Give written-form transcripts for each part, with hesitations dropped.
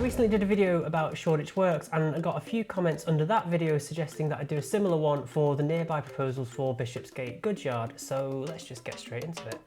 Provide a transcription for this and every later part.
recently did a video about Shoreditch Works and I got a few comments under that video suggesting that I do a similar one for the nearby proposals for Bishopsgate Goodsyard, so let's just get straight into it.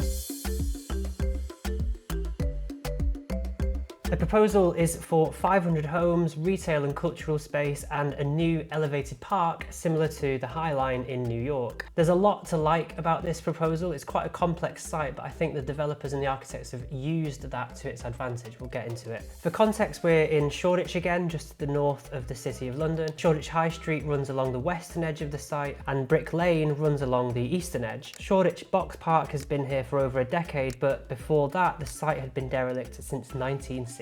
The proposal is for 500 homes, retail and cultural space, and a new elevated park similar to the High Line in New York. There's a lot to like about this proposal. It's quite a complex site, but I think the developers and the architects have used that to its advantage. We'll get into it. For context, we're in Shoreditch again, just to the north of the City of London. Shoreditch High Street runs along the western edge of the site, and Brick Lane runs along the eastern edge. Shoreditch Boxpark has been here for over a decade, but before that, the site had been derelict since 1964.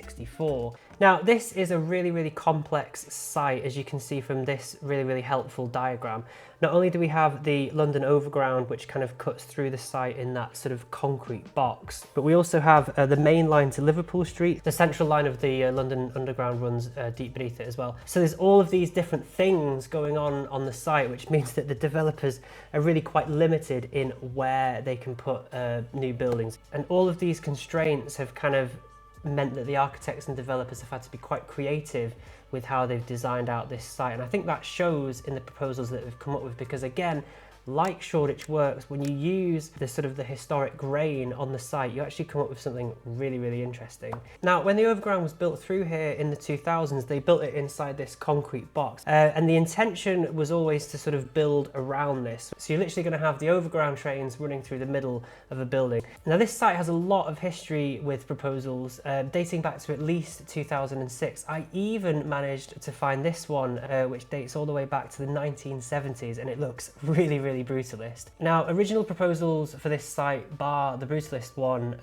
Now, this is a really complex site, as you can see from this really helpful diagram. Not only do we have the London Overground, which kind of cuts through the site in that sort of concrete box, but we also have the main line to Liverpool Street. The central line of the London Underground runs deep beneath it as well. So there's all of these different things going on the site, which means that the developers are really quite limited in where they can put new buildings. And all of these constraints have kind of meant that the architects and developers have had to be quite creative with how they've designed out this site, and I think that shows in the proposals that they've come up with, because again, like Shoreditch Works, when you use the sort of the historic grain on the site, you actually come up with something really interesting. Now, when the Overground was built through here in the 2000s, they built it inside this concrete box, and the intention was always to sort of build around this. So you're literally going to have the Overground trains running through the middle of a building. Now, this site has a lot of history with proposals, dating back to at least 2006. I even managed to find this one, which dates all the way back to the 1970s, and it looks really brutalist. Now, original proposals for this site, bar the brutalist one,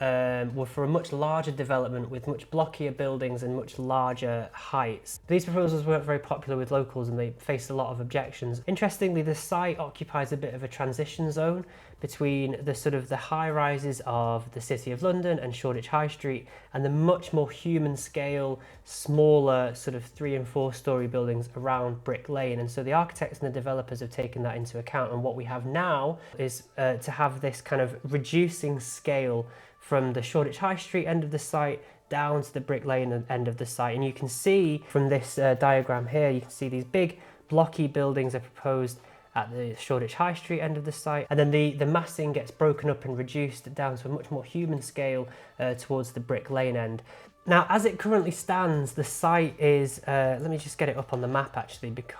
were for a much larger development with much blockier buildings and much larger heights. These proposals weren't very popular with locals and they faced a lot of objections. Interestingly, the site occupies a bit of a transition zone between the sort of the high rises of the City of London and Shoreditch High Street and the much more human scale, smaller sort of 3 and 4 story buildings around Brick Lane. And so the architects and the developers have taken that into account, and what we have now is to have this kind of reducing scale from the Shoreditch High Street end of the site down to the Brick Lane end of the site. And you can see from this diagram here, you can see these big blocky buildings are proposed at the Shoreditch High Street end of the site, and then the massing gets broken up and reduced down to a much more human scale towards the Brick Lane end. Now, as it currently stands, the site is, let me just get it up on the map actually, because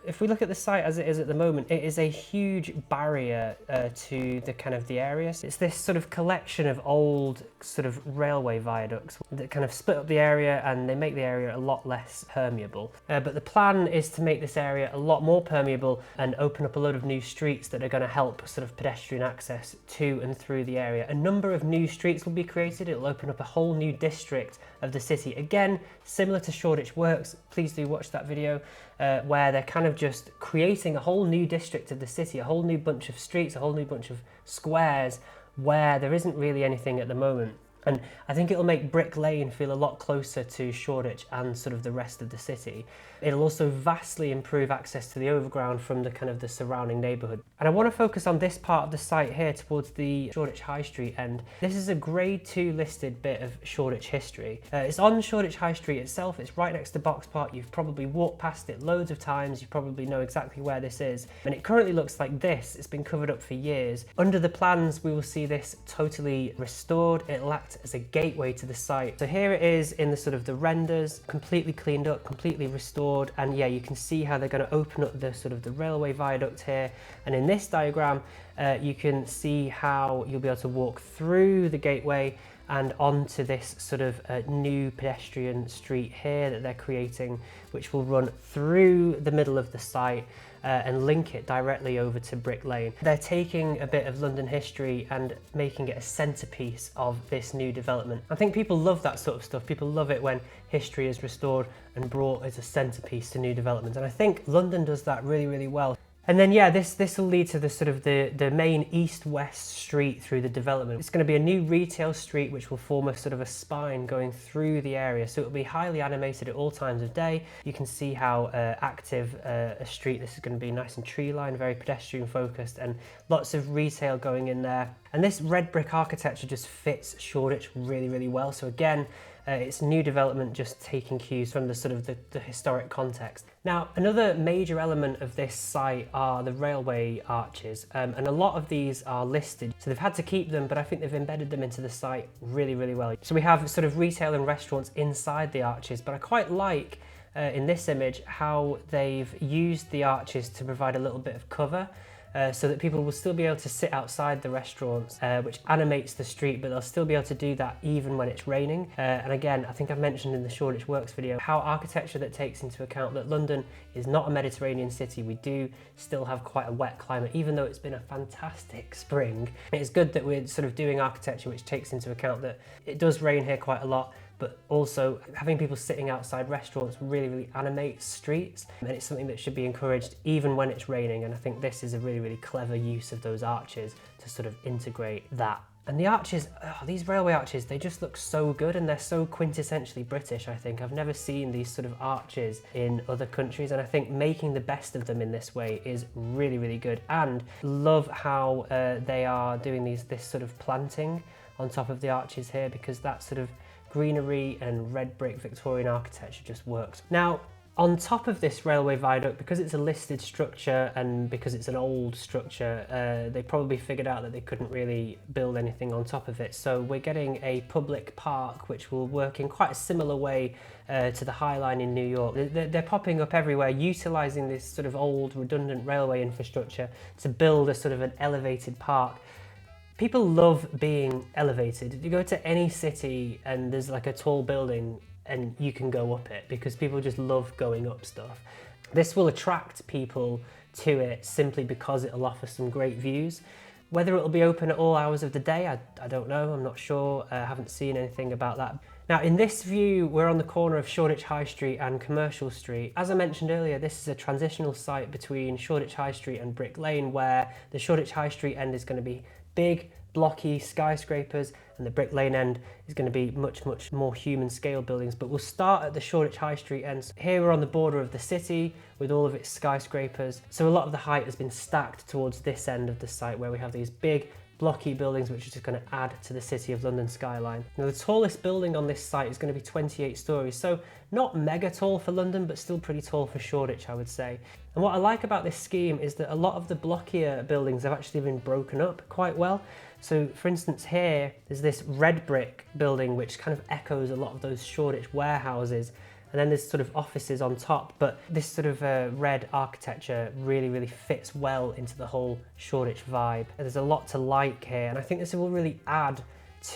if we look at the site as it is at the moment, it is a huge barrier to the kind of the area. So it's this sort of collection of old sort of railway viaducts that kind of split up the area, and they make the area a lot less permeable. But the plan is to make this area a lot more permeable and open up a load of new streets that are going to help sort of pedestrian access to and through the area. A number of new streets will be created. It'll open up a whole new district of the city. Again, similar to Shoreditch Works, please do watch that video where they're kind of just creating a whole new district of the city, a whole new bunch of streets, a whole new bunch of squares where there isn't really anything at the moment. And I think it'll make Brick Lane feel a lot closer to Shoreditch and sort of the rest of the city. It'll also vastly improve access to the Overground from the kind of the surrounding neighbourhood. And I want to focus on this part of the site here towards the Shoreditch High Street end. This is a grade 2 listed bit of Shoreditch history. It's on Shoreditch High Street itself. It's right next to Boxpark. You've probably walked past it loads of times. You probably know exactly where this is. And it currently looks like this. It's been covered up for years. Under the plans, we will see this totally restored. It'll act as a gateway to the site. So here it is in the sort of the renders, completely cleaned up, completely restored, and yeah, you can see how they're going to open up the sort of the railway viaduct here. And in this diagram, you can see how you'll be able to walk through the gateway and onto this sort of new pedestrian street here that they're creating, which will run through the middle of the site and link it directly over to Brick Lane. They're taking a bit of London history and making it a centerpiece of this new development. I think people love that sort of stuff. People love it when history is restored and brought as a centerpiece to new development. And I think London does that really well. And then yeah, this will lead to the sort of the main east-west street through the development. It's going to be a new retail street which will form a sort of a spine going through the area. So it will be highly animated at all times of day. You can see how active a street this is going to be, nice and tree-lined, very pedestrian focused, and lots of retail going in there. And this red brick architecture just fits Shoreditch really well. So again, It's new development just taking cues from the sort of the historic context. Now, another major element of this site are the railway arches, and a lot of these are listed, so they've had to keep them, but I think they've embedded them into the site really, really well. So we have sort of retail and restaurants inside the arches, but I quite like in this image how they've used the arches to provide a little bit of cover, so that people will still be able to sit outside the restaurants, which animates the street, but they'll still be able to do that even when it's raining. And again, I think I've mentioned in the Shoreditch Works video how architecture that takes into account that London is not a Mediterranean city. We do still have quite a wet climate, even though it's been a fantastic spring. It's good that we're sort of doing architecture which takes into account that it does rain here quite a lot, but also having people sitting outside restaurants really, really animates streets, and it's something that should be encouraged even when it's raining. And I think this is a really, really clever use of those arches to sort of integrate that. And the arches, these railway arches, they just look so good, and they're so quintessentially British, I think. I've never seen these sort of arches in other countries, and I think making the best of them in this way is really, really good. And love how they are doing this sort of planting on top of the arches here, because that sort of greenery and red brick Victorian architecture just works. Now, on top of this railway viaduct, because it's a listed structure and because it's an old structure, they probably figured out that they couldn't really build anything on top of it. So we're getting a public park which will work in quite a similar way to the High Line in New York. They're popping up everywhere, utilising this sort of old redundant railway infrastructure to build a sort of an elevated park. People love being elevated. You go to any city and there's like a tall building and you can go up it because people just love going up stuff. This will attract people to it simply because it'll offer some great views. Whether it'll be open at all hours of the day, I don't know, I'm not sure. I haven't seen anything about that. Now in this view, we're on the corner of Shoreditch High Street and Commercial Street. As I mentioned earlier, this is a transitional site between Shoreditch High Street and Brick Lane, where the Shoreditch High Street end is going to be big, blocky skyscrapers, and the Brick Lane end is going to be much, much more human scale buildings. But we'll start at the Shoreditch High Street end. Here we're on the border of the city with all of its skyscrapers. So a lot of the height has been stacked towards this end of the site, where we have these big, blocky buildings which are just going to add to the City of London skyline. Now the tallest building on this site is going to be 28 stories, so not mega tall for London, but still pretty tall for Shoreditch, I would say. And what I like about this scheme is that a lot of the blockier buildings have actually been broken up quite well. So for instance here, there's this red brick building which kind of echoes a lot of those Shoreditch warehouses, and then there's sort of offices on top, but this sort of red architecture really, really fits well into the whole Shoreditch vibe. And there's a lot to like here, and I think this will really add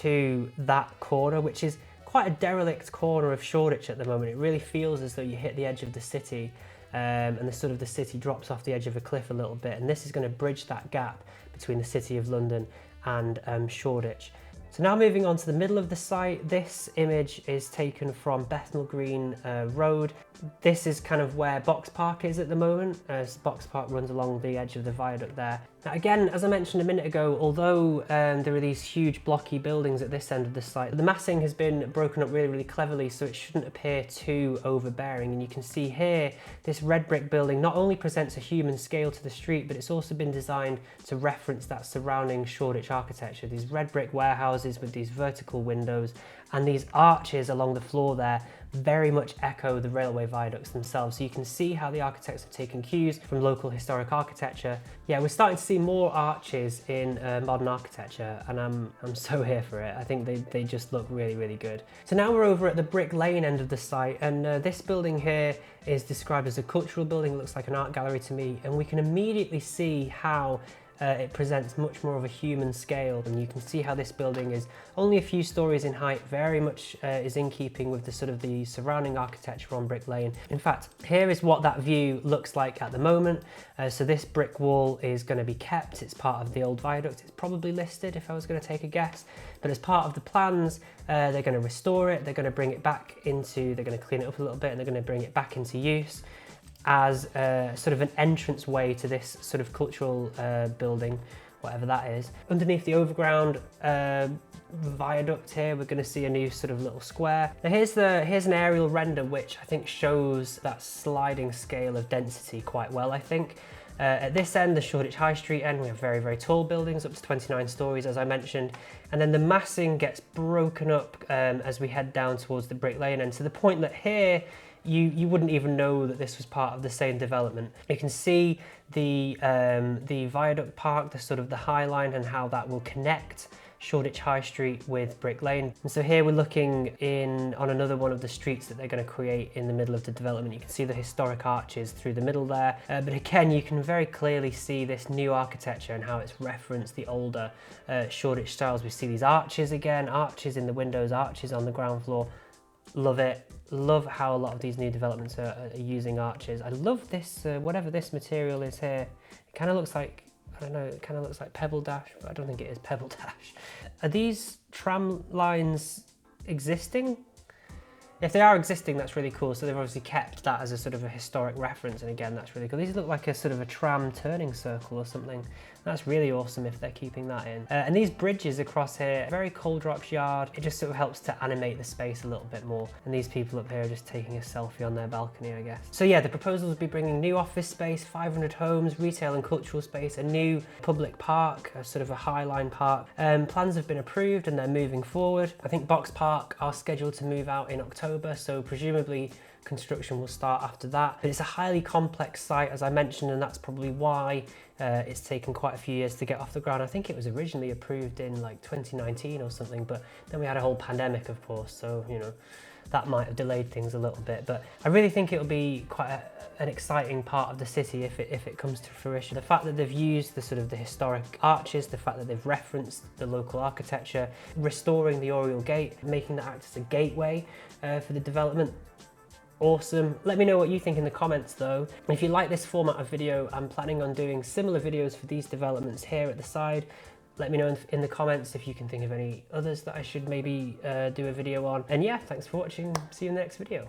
to that corner, which is quite a derelict corner of Shoreditch at the moment. It really feels as though you hit the edge of the city, and the city drops off the edge of a cliff a little bit, and this is going to bridge that gap between the City of London and Shoreditch. So now moving on to the middle of the site, this image is taken from Bethyl Green Road. This is kind of where Boxpark is at the moment, as Boxpark runs along the edge of the viaduct there. Now again, as I mentioned a minute ago, although there are these huge blocky buildings at this end of the site, the massing has been broken up really, really cleverly, so it shouldn't appear too overbearing. And you can see here, this red brick building not only presents a human scale to the street, but it's also been designed to reference that surrounding Shoreditch architecture. These red brick warehouses with these vertical windows and these arches along the floor there very much echo the railway viaducts themselves. So you can see how the architects have taken cues from local historic architecture. Yeah, we're starting to see more arches in modern architecture, and I'm so here for it. I think they just look really, really good. So now we're over at the Brick Lane end of the site, and this building here is described as a cultural building. It looks like an art gallery to me, and we can immediately see how it presents much more of a human scale, and you can see how this building is only a few stories in height, very much is in keeping with the sort of the surrounding architecture on Brick Lane. In fact, here is what that view looks like at the moment. So this brick wall is going to be kept. It's part of the old viaduct. It's probably listed if I was going to take a guess, but as part of the plans, they're going to restore it. They're going to bring it back into, they're going to clean it up a little bit, and they're going to bring it back into use as sort of an entrance way to this sort of cultural building, whatever that is. Underneath the overground viaduct here, we're going to see a new sort of little square. Now here's an aerial render which I think shows that sliding scale of density quite well, I think. At this end, the Shoreditch High Street end, we have very, very tall buildings, up to 29 stories, as I mentioned. And then the massing gets broken up as we head down towards the Brick Lane end, to the point that here, you wouldn't even know that this was part of the same development. You can see the Viaduct Park, the sort of the High Line, and how that will connect Shoreditch High Street with Brick Lane. And so here we're looking in on another one of the streets that they're going to create in the middle of the development. You can see the historic arches through the middle there, but again you can very clearly see this new architecture and how it's referenced the older Shoreditch styles. We see these arches again, arches in the windows, arches on the ground floor. Love it. Love how a lot of these new developments are using arches. I love this, whatever this material is here. It kind of looks like, I don't know, it kind of looks like Pebble Dash, but I don't think it is Pebble Dash. Are these tram lines existing? If they are existing, that's really cool. So they've obviously kept that as a sort of a historic reference. And again, that's really cool. These look like a sort of a tram turning circle or something. That's really awesome if they're keeping that in. And these bridges across here, very Coal Drops Yard. It just sort of helps to animate the space a little bit more. And these people up here are just taking a selfie on their balcony, I guess. So yeah, the proposals will be bringing new office space, 500 homes, retail and cultural space, a new public park, a sort of a Highline park. Plans have been approved and they're moving forward. I think Boxpark are scheduled to move out in October, so presumably construction will start after that. But it's a highly complex site, as I mentioned, and that's probably why it's taken quite a few years to get off the ground. I think it was originally approved in like 2019 or something, but then we had a whole pandemic, of course, so you know that might have delayed things a little bit. But I really think it'll be quite an exciting part of the city if it comes to fruition. The fact that they've used the sort of the historic arches, the fact that they've referenced the local architecture, restoring the Oriel Gate, making that act as a gateway for the development. Awesome. Let me know what you think in the comments though. If you like this format of video, I'm planning on doing similar videos for these developments here at the side. Let me know in the comments if you can think of any others that I should maybe do a video on. And yeah, thanks for watching. See you in the next video.